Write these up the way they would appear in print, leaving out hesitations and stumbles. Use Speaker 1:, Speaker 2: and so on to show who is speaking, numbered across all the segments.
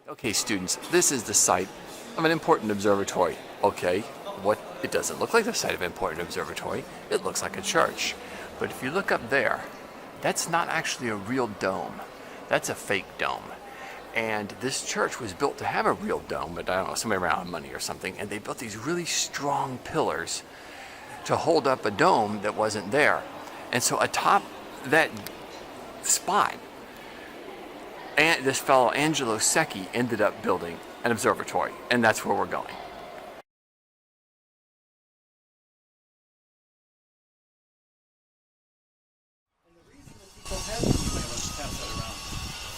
Speaker 1: Okay, students, this is the site of an important observatory. Okay, it doesn't look like the site of an important observatory. It looks like a church. But if you look up there, that's not actually a real dome. That's a fake dome. And this church was built to have a real dome, but I don't know, somebody ran out of money or something, and they built these really strong pillars to hold up a dome that wasn't there. And so atop that spot, and this fellow Angelo Secchi ended up building an observatory, and that's where we're going.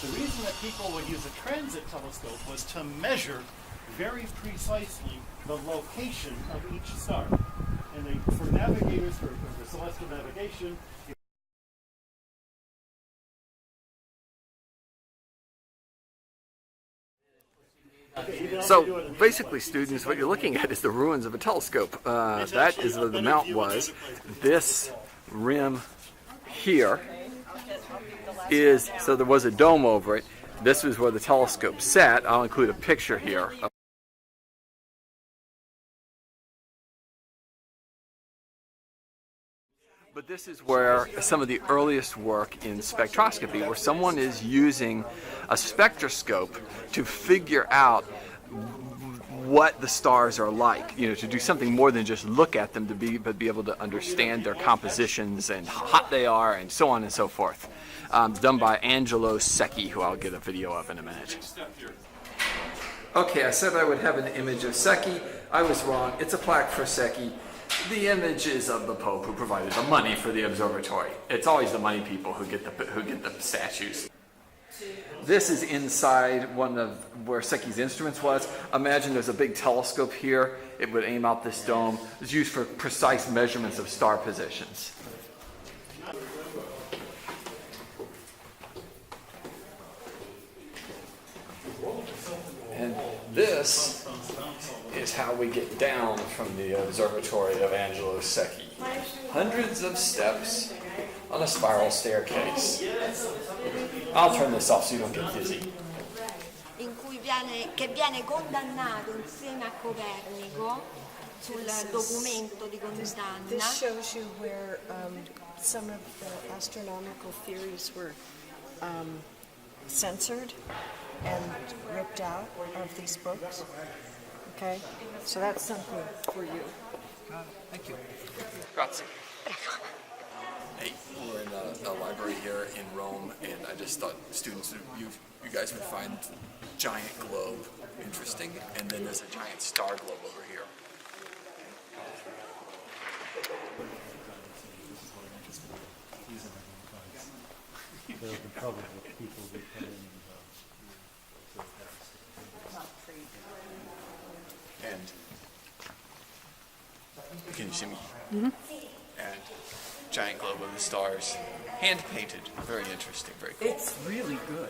Speaker 2: The reason that people would use a transit telescope was to measure very precisely the location of each star. And for navigators, for celestial navigation,
Speaker 1: So basically, students, what you're looking at is the ruins of a telescope. That is where the mount was. This rim here is, so there was a dome over it. This was where the telescope sat. I'll include a picture here. But this is where some of the earliest work in spectroscopy, where someone is using a spectroscope to figure out what the stars are like, to do something more than just look at them, but be able to understand their compositions and how hot they are and so on and so forth. Done by Angelo Secchi, who I'll get a video of in a minute. Okay, I said I would have an image of Secchi. I was wrong. It's a plaque for Secchi. The image is of the Pope who provided the money for the observatory. It's always the money people who get the statues. This is inside one of where Secchi's instruments was. Imagine there's a big telescope here. It would aim out this dome. It's used for precise measurements of star positions. And this is how we get down from the observatory of Angelo Secchi. Hundreds of steps on a spiral staircase. I'll turn this off so you don't get dizzy.
Speaker 3: Che viene condannato insieme a Copernico sul documento di condanna.
Speaker 4: This shows you where some of the astronomical theories were censored and ripped out of these books. Okay, so that's something for you.
Speaker 1: Thank you. Grazie. Hey, we're in a library here in Rome, and I just thought students, you guys would find giant globe interesting, and then there's a giant star globe over here. And can you see me? Mm-hmm. And giant globe of the stars, hand painted, very interesting, very cool.
Speaker 5: It's really good.